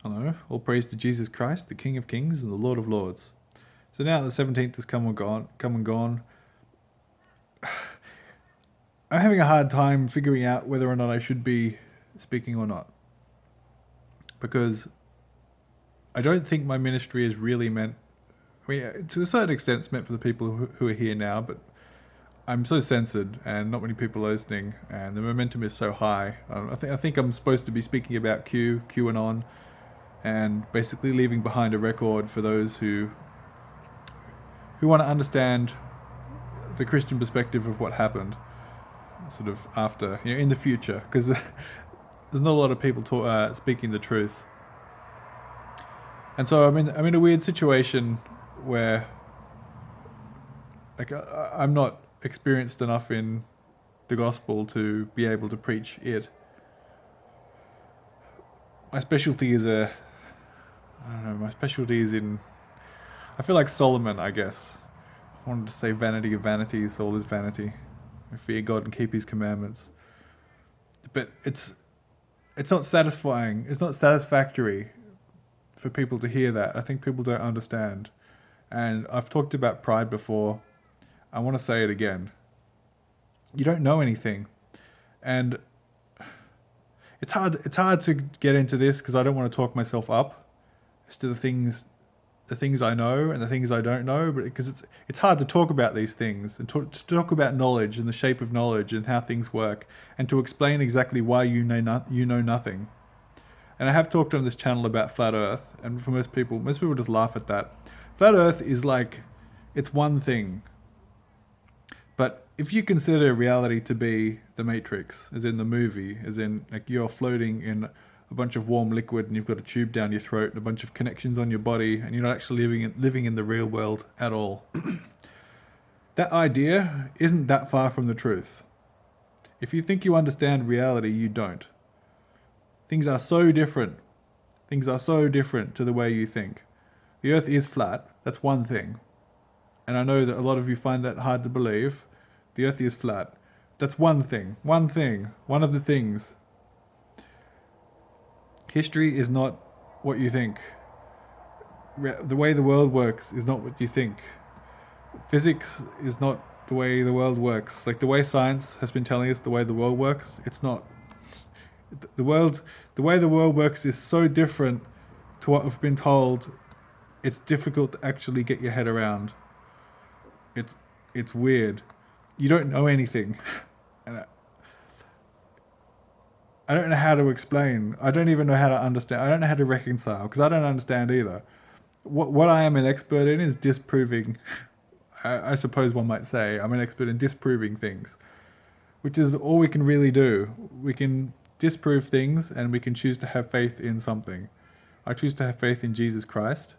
Hello, all praise to Jesus Christ, the King of Kings and the Lord of Lords. So now the 17th has come and gone. I'm having a hard time figuring out whether or not I should be speaking or not. Because I don't think my ministry is really meant... I mean, to a certain extent it's meant for the people who are here now, but I'm so censored and not many people are listening and the momentum is so high. I think I'm supposed to be speaking about QAnon, and basically leaving behind a record for those who want to understand the Christian perspective of what happened, sort of after, in the future, because there's not a lot of people speaking the truth. And so I'm in a weird situation where, like, I'm not experienced enough in the gospel to be able to preach it. My specialty is my specialty is in, I feel like Solomon, I guess. I wanted to say vanity of vanities, all is vanity. Fear God and keep his commandments. But it's not satisfying. It's not satisfactory for people to hear that. I think people don't understand. And I've talked about pride before. I want to say it again. You don't know anything. And it's hard to get into this because I don't want to talk myself up as to the things I know and the things I don't know, but because it's hard to talk about these things and to talk about knowledge and the shape of knowledge and how things work and to explain exactly why you know nothing. And I have talked on this channel about flat Earth, and for most people just laugh at that. Flat Earth is like, it's one thing. But if you consider reality to be the Matrix, as in the movie, as in like you're floating in a bunch of warm liquid and you've got a tube down your throat and a bunch of connections on your body and you're not actually living in the real world at all. That idea isn't that far from the truth. If you think you understand reality, you don't. Things are so different. Things are so different to the way you think. The Earth is flat. That's one thing. And I know that a lot of you find that hard to believe. The Earth is flat. That's one thing. One thing. One of the things. History is not what you think. The way the world works is not what you think. Physics is not the way the world works. Like the way science has been telling us the way the world works, it's not. The way the world works is so different to what we've been told, it's difficult to actually get your head around. It's weird. You don't know anything. And I don't know how to explain. I don't even know how to understand. I don't know how to reconcile because I don't understand either. What I am an expert in is disproving. I suppose one might say I'm an expert in disproving things, which is all we can really do. We can disprove things and we can choose to have faith in something. I choose to have faith in Jesus Christ,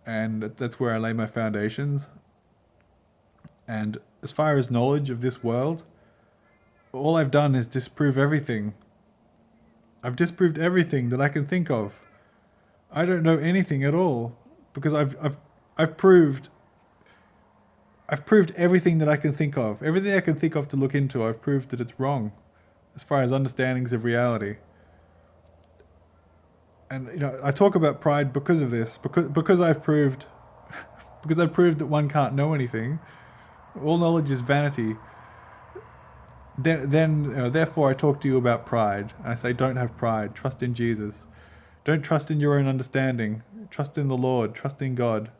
and that's where I lay my foundations. And as far as knowledge of this world, all I've done is disprove everything. I've disproved everything that I can think of. I don't know anything at all because I've proved everything that I can think of. Everything I can think of to look into, I've proved that it's wrong as far as understandings of reality. And I talk about pride because of this, because I've proved that one can't know anything. All knowledge is vanity. Therefore I talk to you about pride. And I say, don't have pride. Trust in Jesus. Don't trust in your own understanding. Trust in the Lord. Trust in God.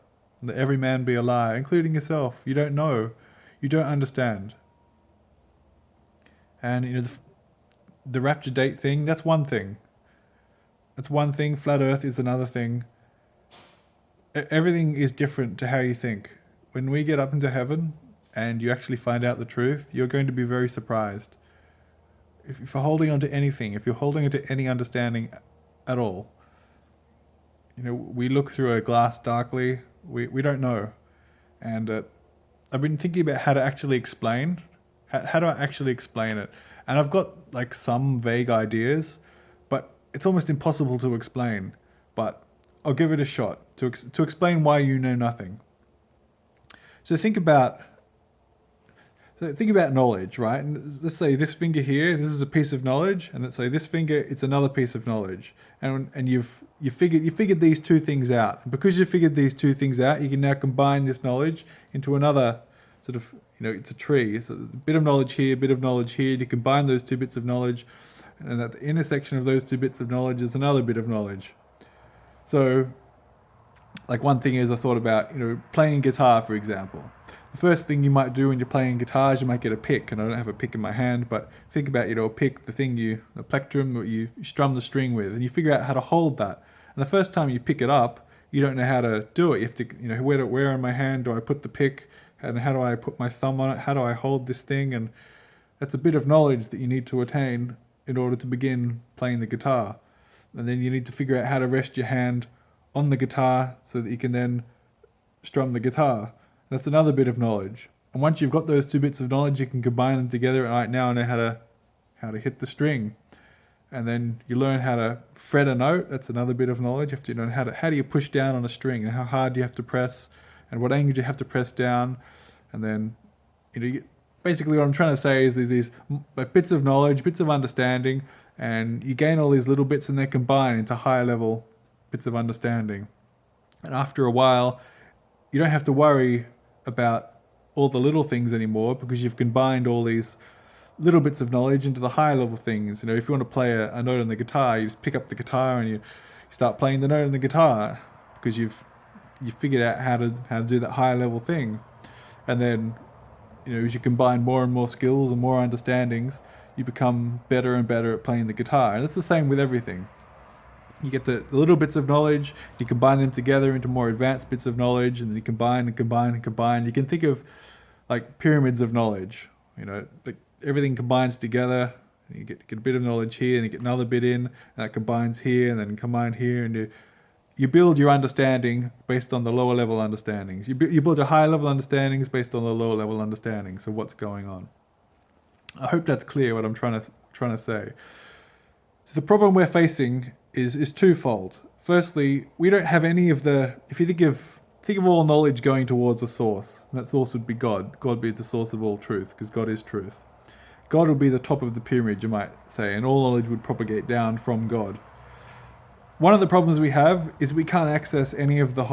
Let every man be a liar, including yourself. You don't know. You don't understand. And the rapture date thing, that's one thing. That's one thing. Flat Earth is another thing. Everything is different to how you think. When we get up into heaven and you actually find out the truth, you're going to be very surprised. If you're holding on to anything, if you're holding on to any understanding at all, we look through a glass darkly, we don't know. And I've been thinking about how to actually explain. How do I actually explain it? And I've got like some vague ideas, but it's almost impossible to explain. But I'll give it a shot to explain why you know nothing. So think about So think about knowledge, right? And let's say this finger here, this is a piece of knowledge, and let's say this finger, it's another piece of knowledge. And you figured these two things out. And because you figured these two things out, you can now combine this knowledge into another sort of, it's a tree. So a bit of knowledge here, a bit of knowledge here. You combine those two bits of knowledge, and at the intersection of those two bits of knowledge is another bit of knowledge. So, like one thing is I thought about, playing guitar, for example. The first thing you might do when you're playing guitar is you might get a pick, and I don't have a pick in my hand, but think about, a pick, the plectrum that you strum the string with, and you figure out how to hold that. And the first time you pick it up, you don't know how to do it. You have to, where in my hand do I put the pick, and how do I put my thumb on it? How do I hold this thing? And that's a bit of knowledge that you need to attain in order to begin playing the guitar. And then you need to figure out how to rest your hand on the guitar so that you can then strum the guitar. That's another bit of knowledge. And once you've got those two bits of knowledge, you can combine them together. Right, now I know how to hit the string. And then you learn how to fret a note. That's another bit of knowledge. You have to learn how do you push down on a string, and how hard do you have to press, and what angle do you have to press down. And then, basically what I'm trying to say is there's these bits of knowledge, bits of understanding, and you gain all these little bits and they're combined into higher level bits of understanding. And after a while, you don't have to worry about all the little things anymore, because you've combined all these little bits of knowledge into the higher level things. If you want to play a note on the guitar, you just pick up the guitar and you start playing the note on the guitar, because you've figured out how to do that higher level thing. And then, as you combine more and more skills and more understandings, you become better and better at playing the guitar. And it's the same with everything. You get the little bits of knowledge, you combine them together into more advanced bits of knowledge, and then you combine and combine and combine. You can think of like pyramids of knowledge. Everything combines together. You get a bit of knowledge here, and you get another bit in, and that combines here, and then combine here, and you build your understanding based on the lower level understandings. You build your higher level understandings based on the lower level understandings of what's going on. I hope that's clear what I'm trying to say. So the problem we're facing is twofold. Firstly, we don't have any of the. If you think of all knowledge going towards a source, and that source would be God. God would be the source of all truth, because God is truth. God would be the top of the pyramid, you might say, and all knowledge would propagate down from God. One of the problems we have is we can't access any of the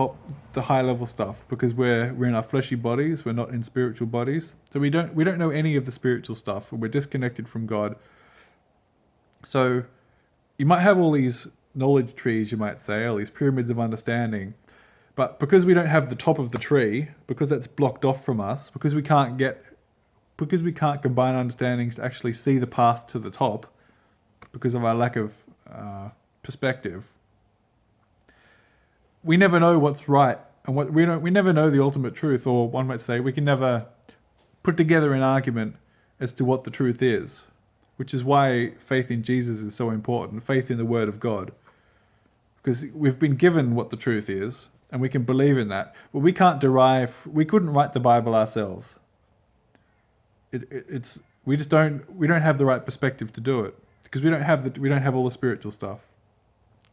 high level stuff, because we're in our fleshy bodies. We're not in spiritual bodies, so we don't know any of the spiritual stuff. We're disconnected from God. So you might have all these knowledge trees, you might say, all these pyramids of understanding, but because we don't have the top of the tree, because that's blocked off from us, because we can't combine understandings to actually see the path to the top, because of our lack of perspective, we never know what's right, and we never know the ultimate truth, or one might say we can never put together an argument as to what the truth is, which is why faith in Jesus is so important, faith in the Word of God, because we've been given what the truth is, and we can believe in that, but we couldn't write the Bible ourselves. We don't have the right perspective to do it, because we don't have all the spiritual stuff.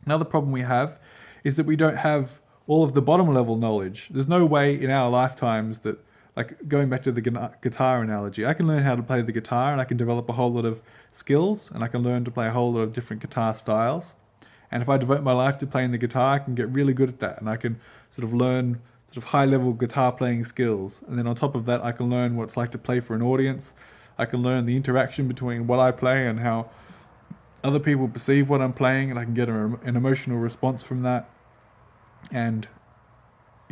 Another problem we have is that we don't have all of the bottom level knowledge. There's no way in our lifetimes that, like going back to the guitar analogy, I can learn how to play the guitar, and I can develop a whole lot of skills, and I can learn to play a whole lot of different guitar styles. And if I devote my life to playing the guitar, I can get really good at that, and I can sort of learn sort of high level guitar playing skills. And then on top of that, I can learn what it's like to play for an audience. I can learn the interaction between what I play and how other people perceive what I'm playing, and I can get an emotional response from that. And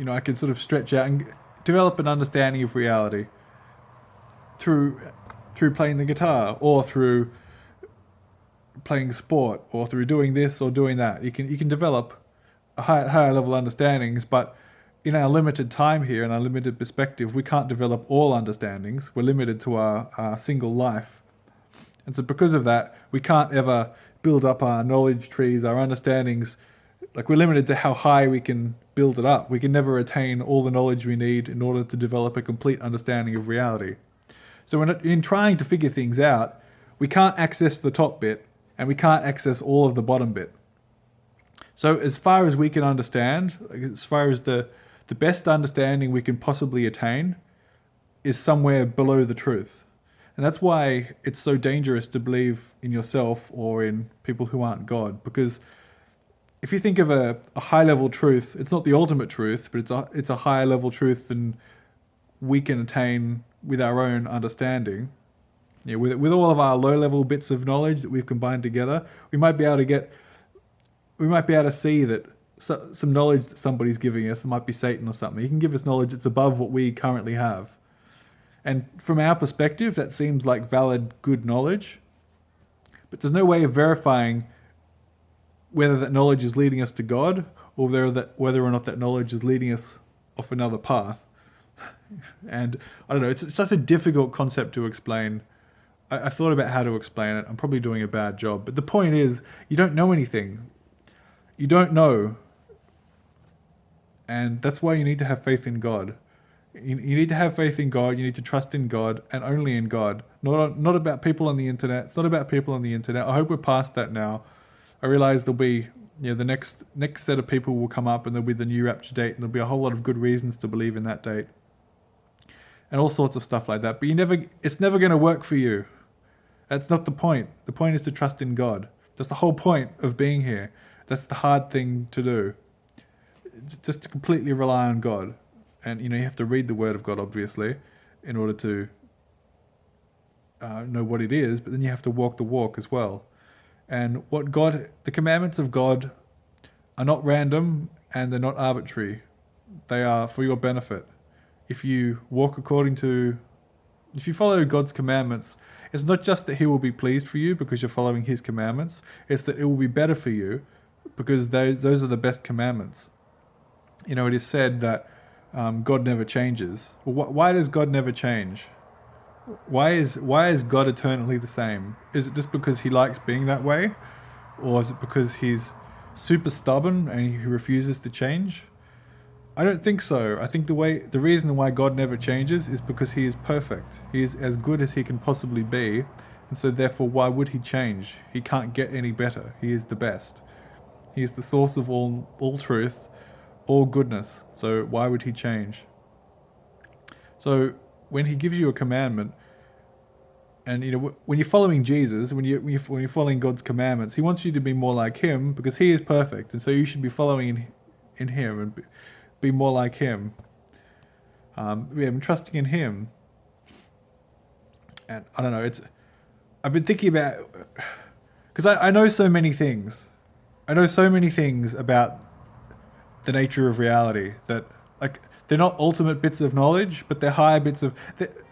I can sort of stretch out and develop an understanding of reality through playing the guitar, or through playing sport, or through doing this or doing that. You can develop a higher level understandings, but in our limited time here and our limited perspective, we can't develop all understandings. We're limited to our single life. And so because of that, we can't ever build up our knowledge trees, our understandings. Like, we're limited to how high we can build it up. We can never attain all the knowledge we need in order to develop a complete understanding of reality. So in trying to figure things out, we can't access the top bit, and we can't access all of the bottom bit. So as far as we can understand, as far as the best understanding we can possibly attain, is somewhere below the truth. And that's why it's so dangerous to believe in yourself or in people who aren't God. Because if you think of a high level truth, it's not the ultimate truth, but it's a higher level truth than we can attain with our own understanding. Yeah, with all of our low level bits of knowledge that we've combined together, we might be able to see that some knowledge that somebody's giving us, it might be Satan or something. He can give us knowledge that's above what we currently have. And from our perspective, that seems like valid, good knowledge. But there's no way of verifying whether that knowledge is leading us to God or whether or not that knowledge is leading us off another path. And I don't know, it's such a difficult concept to explain. I've thought about how to explain it. I'm probably doing a bad job. But the point is, you don't know anything. You don't know. And that's why you need to have faith in God. You need to have faith in God. You need to trust in God and only in God. Not about people on the internet. It's not about people on the internet. I hope we're past that now. I realize there'll be, the next set of people will come up and there'll be the new rapture date and there'll be a whole lot of good reasons to believe in that date. And all sorts of stuff like that. But it's never going to work for you. That's not the point. The point is to trust in God. That's the whole point of being here. That's the hard thing to do. Just to completely rely on God. And, you have to read the Word of God, obviously, in order to know what it is. But then you have to walk the walk as well. And the commandments of God are not random and they're not arbitrary. They are for your benefit. If you follow God's commandments, it's not just that He will be pleased for you because you're following His commandments. It's that it will be better for you because those are the best commandments. It is said that God never changes. Well, why does God never change? Why is God eternally the same? Is it just because He likes being that way? Or is it because He's super stubborn and He refuses to change? I don't think so. I think the reason why God never changes is because He is perfect. He is as good as He can possibly be, and so therefore why would He change? He can't get any better. He is the best. He is the source of all truth, all goodness. So why would He change? So when He gives you a commandment, and when you're following Jesus, when you're following God's commandments, He wants you to be more like Him because He is perfect, and so you should be following in Him and be more like Him. I'm trusting in Him, and I don't know. I've been thinking about, because I know so many things. I know so many things about the nature of reality that, like, they're not ultimate bits of knowledge, but they're higher bits of.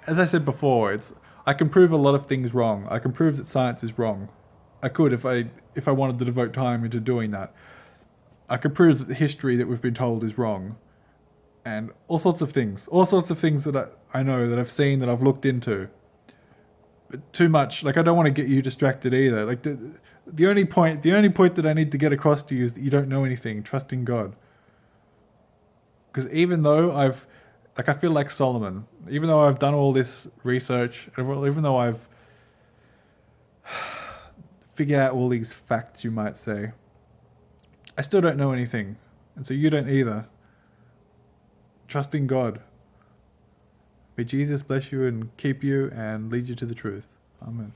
As I said before, I can prove a lot of things wrong. I can prove that science is wrong. I could if I wanted to devote time into doing that. I could prove that the history that we've been told is wrong, and all sorts of things that I know, that I've seen, that I've looked into. But too much, like, I don't want to get you distracted either. Like the only point that I need to get across to you is that you don't know anything. Trust in God. Because even though I feel like Solomon, even though I've done all this research, even though I've figured out all these facts, you might say, I still don't know anything. And so you don't either. Trust in God. May Jesus bless you and keep you and lead you to the truth. Amen.